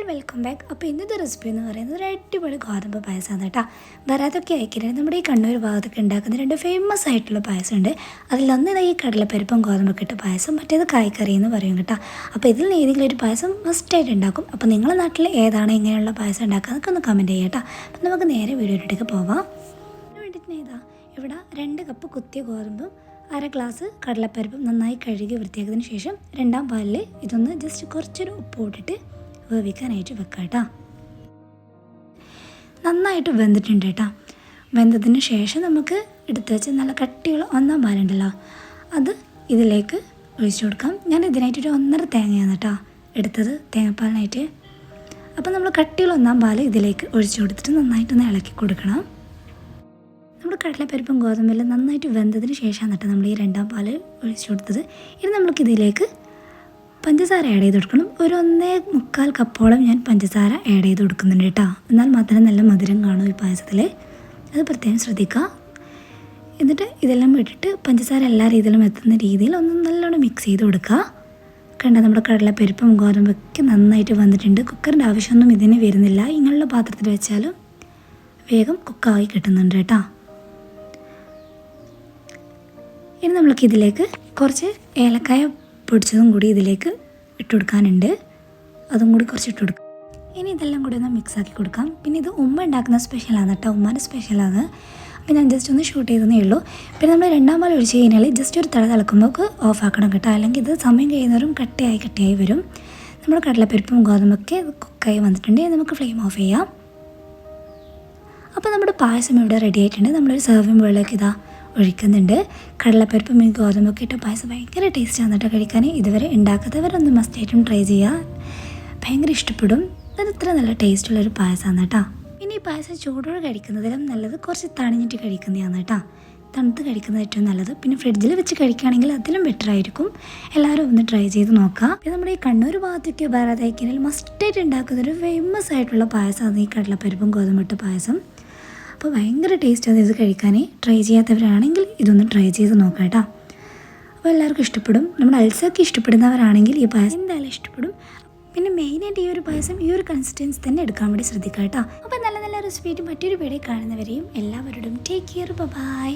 Welcome back. അപ്പോൾ ഇന്നത്തെ recipe എന്ന് പറയുന്നത് ഒരു അടിപൊളി ഗോതമ്പ് പായസമാണ് കേട്ടോ. വരാതൊക്കെ അയക്കുന്നത് നമ്മുടെ ഈ കണ്ണൂർ ഭാഗത്തൊക്കെ ഉണ്ടാക്കുന്ന രണ്ട് ഫേമസ് ആയിട്ടുള്ള പായസമുണ്ട്. അതിലൊന്ന് ഈ കടലപ്പരിപ്പും ഗോതമ്പൊക്കെ ഇട്ട പായസം, മറ്റേത് കായ്ക്കറി എന്ന് പറയും കേട്ടോ. അപ്പോൾ ഇതിൽ നിന്ന് ഏതെങ്കിലും ഒരു പായസം മസ്റ്റായിട്ട് ഉണ്ടാക്കും. അപ്പോൾ നിങ്ങളുടെ നാട്ടിൽ ഏതാണ് ഇങ്ങനെയുള്ള പായസം ഉണ്ടാക്കുക എന്നൊക്കെ ഒന്ന് കമൻറ്റ് ചെയ്യാം കേട്ടോ. അപ്പോൾ നമുക്ക് നേരെ വീഡിയോയിലേക്ക് പോവാം. അതിന് വേണ്ടിയിട്ട് ഇവിടെ 2 കപ്പ് കുത്തിയ ഗോതമ്പും 1/2 ഗ്ലാസ് കടലപ്പരിപ്പും നന്നായി കഴുകി വൃത്തിയാക്കിയതിന് ശേഷം 2ാം പാലിൽ ഇതൊന്ന് ജസ്റ്റ് കുറച്ചൊരു ഉപ്പ് ഇട്ടിട്ട് വേവിക്കാനായിട്ട് വെക്കാം കേട്ടോ. നന്നായിട്ട് വെന്തിട്ടുണ്ട് കേട്ടോ. വെന്തതിന് ശേഷം നമുക്ക് എടുത്ത് വെച്ച് നല്ല കട്ടിയുള്ള 1ാം പാലുണ്ടല്ലോ, അത് ഇതിലേക്ക് ഒഴിച്ചു കൊടുക്കാം. ഞാൻ ഇതിനായിട്ടൊരു 1.5 തേങ്ങയാണ് കേട്ടോ എടുത്തത് തേങ്ങാപ്പാലിനായിട്ട്. അപ്പോൾ നമ്മൾ കട്ടിയുള്ള 1ാം പാൽ ഇതിലേക്ക് ഒഴിച്ചു കൊടുത്തിട്ട് നന്നായിട്ടൊന്ന് ഇളക്കി കൊടുക്കണം. നമ്മുടെ കടലപ്പരിപ്പും ഗോതമ്പെല്ലാം നന്നായിട്ട് വെന്തതിന് ശേഷമാണ് കേട്ടോ നമ്മൾ ഈ 2ാം പാൽ ഒഴിച്ചു കൊടുത്തത്. ഇനി നമുക്കിതിലേക്ക് പഞ്ചസാര ആഡ് ചെയ്ത് കൊടുക്കണം. ഒരു 1.25 കപ്പോളം ഞാൻ പഞ്ചസാര ആഡ് ചെയ്ത് കൊടുക്കുന്നുണ്ട് കേട്ടോ. എന്നാൽ മാത്രമേ നല്ല മധുരം കാണൂ ഈ പായസത്തിൽ, അത് പ്രത്യേകം ശ്രദ്ധിക്കുക. എന്നിട്ട് ഇതെല്ലാം ഇട്ടിട്ട് പഞ്ചസാര എല്ലാ രീതിയിലും എത്തുന്ന രീതിയിൽ ഒന്ന് നല്ലോണം മിക്സ് ചെയ്ത് കൊടുക്കുക. കണ്ട നമ്മുടെ കടലപ്പരിപ്പും ഗോതമ്പൊക്കെ നന്നായിട്ട് വന്നിട്ടുണ്ട്. കുക്കറിൻ്റെ ആവശ്യമൊന്നും ഇതിന് വരുന്നില്ല. ഇങ്ങനെയുള്ള പാത്രത്തിൽ വെച്ചാലും വേഗം കുക്കായി കിട്ടുന്നുണ്ട് കേട്ടോ. ഇനി നമുക്കിതിലേക്ക് കുറച്ച് ഏലക്കായ പൊടിച്ചതും കൂടി ഇതിലേക്ക് ഇട്ട് കൊടുക്കാനുണ്ട്. അതും കൂടി കുറച്ച് ഇട്ട് കൊടുക്കാം. ഇനി ഇതെല്ലാം കൂടി ഒന്ന് മിക്സാക്കി കൊടുക്കാം. പിന്നെ ഇത് ഉമ്മ ഉണ്ടാക്കുന്ന സ്പെഷ്യലാണ് കേട്ടോ, ഉമ്മാൻ്റെ സ്പെഷ്യലാണ്. അപ്പോൾ ഞാൻ ജസ്റ്റ് ഒന്ന് ഷൂട്ട് ചെയ്തേ ഉള്ളൂ. പിന്നെ നമ്മൾ 2ാം പാൽ ഒഴിച്ച് കഴിഞ്ഞാൽ ജസ്റ്റ് ഒരു തിളക്കുമ്പോൾ ഓഫ് ആക്കണം കേട്ടോ, അല്ലെങ്കിൽ ഇത് സമയം കഴിയുന്നവരും കട്ടിയായി വരും. നമ്മൾ കടലപ്പരിപ്പും ഗോതമ്പൊക്കെ കുക്കായി വന്നിട്ടുണ്ട്. നമുക്ക് ഫ്ലെയിം ഓഫ് ചെയ്യാം. അപ്പോൾ നമ്മുടെ പായസം ഇവിടെ റെഡി ആയിട്ടുണ്ട്. നമ്മളൊരു സെർവിങ് ബോളിലേക്ക് ഒഴിക്കുന്നുണ്ട്. കടലപ്പരിപ്പും ഈ ഗോതമ്പൊക്കെ ഇട്ട പായസം ഭയങ്കര ടേസ്റ്റാണ് കേട്ടോ കഴിക്കാൻ. ഇതുവരെ ഉണ്ടാക്കാത്തവരൊന്ന് മസ്റ്റായിട്ടും ട്രൈ ചെയ്യുക, ഭയങ്കര ഇഷ്ടപ്പെടും. അത് ഇത്ര നല്ല ടേസ്റ്റുള്ളൊരു പായസമാണ് കേട്ടോ. പിന്നെ ഈ പായസം ചൂടോടെ കഴിക്കുന്നതിലും നല്ലത് കുറച്ച് തണിഞ്ഞിട്ട് കഴിക്കുന്നതാണ് കേട്ടോ. തണുത്ത് കഴിക്കുന്നത് ഏറ്റവും നല്ലത്. പിന്നെ ഫ്രിഡ്ജിൽ വെച്ച് കഴിക്കുകയാണെങ്കിൽ അതിലും ബെറ്റർ ആയിരിക്കും. എല്ലാവരും ഒന്ന് ട്രൈ ചെയ്ത് നോക്കാം. പിന്നെ നമ്മുടെ ഈ കണ്ണൂർ ഭാഗത്തൊക്കെ ഭാരതയ്ക്കനിൽ മസ്റ്റായിട്ട് ഉണ്ടാക്കുന്നൊരു ഫേമസ് ആയിട്ടുള്ള പായസമാണ് ഈ കടലപ്പരിപ്പും ഗോതമ്പിട്ട പായസം. അപ്പോൾ ഭയങ്കര ടേസ്റ്റാണ് ഇത് കഴിക്കാൻ. ട്രൈ ചെയ്യാത്തവരാണെങ്കിൽ ഇതൊന്ന് ട്രൈ ചെയ്ത് നോക്കാം കേട്ടോ. അപ്പോൾ എല്ലാവർക്കും ഇഷ്ടപ്പെടും. നമ്മുടെ അൾസർക്ക് ഇഷ്ടപ്പെടുന്നവരാണെങ്കിൽ ഈ പായസം എന്തായാലും ഇഷ്ടപ്പെടും. പിന്നെ മെയിനായിട്ട് ഈ ഒരു പായസം ഈ ഒരു കൺസിസ്റ്റൻസി തന്നെ എടുക്കാൻ വേണ്ടി ശ്രദ്ധിക്കാം കേട്ടോ. അപ്പോൾ നല്ല നല്ല റെസിപ്പി മറ്റൊരു വീഡിയോ കാണുന്നവരെയും എല്ലാവരോടും ടേക്ക് കെയർ, ബൈ.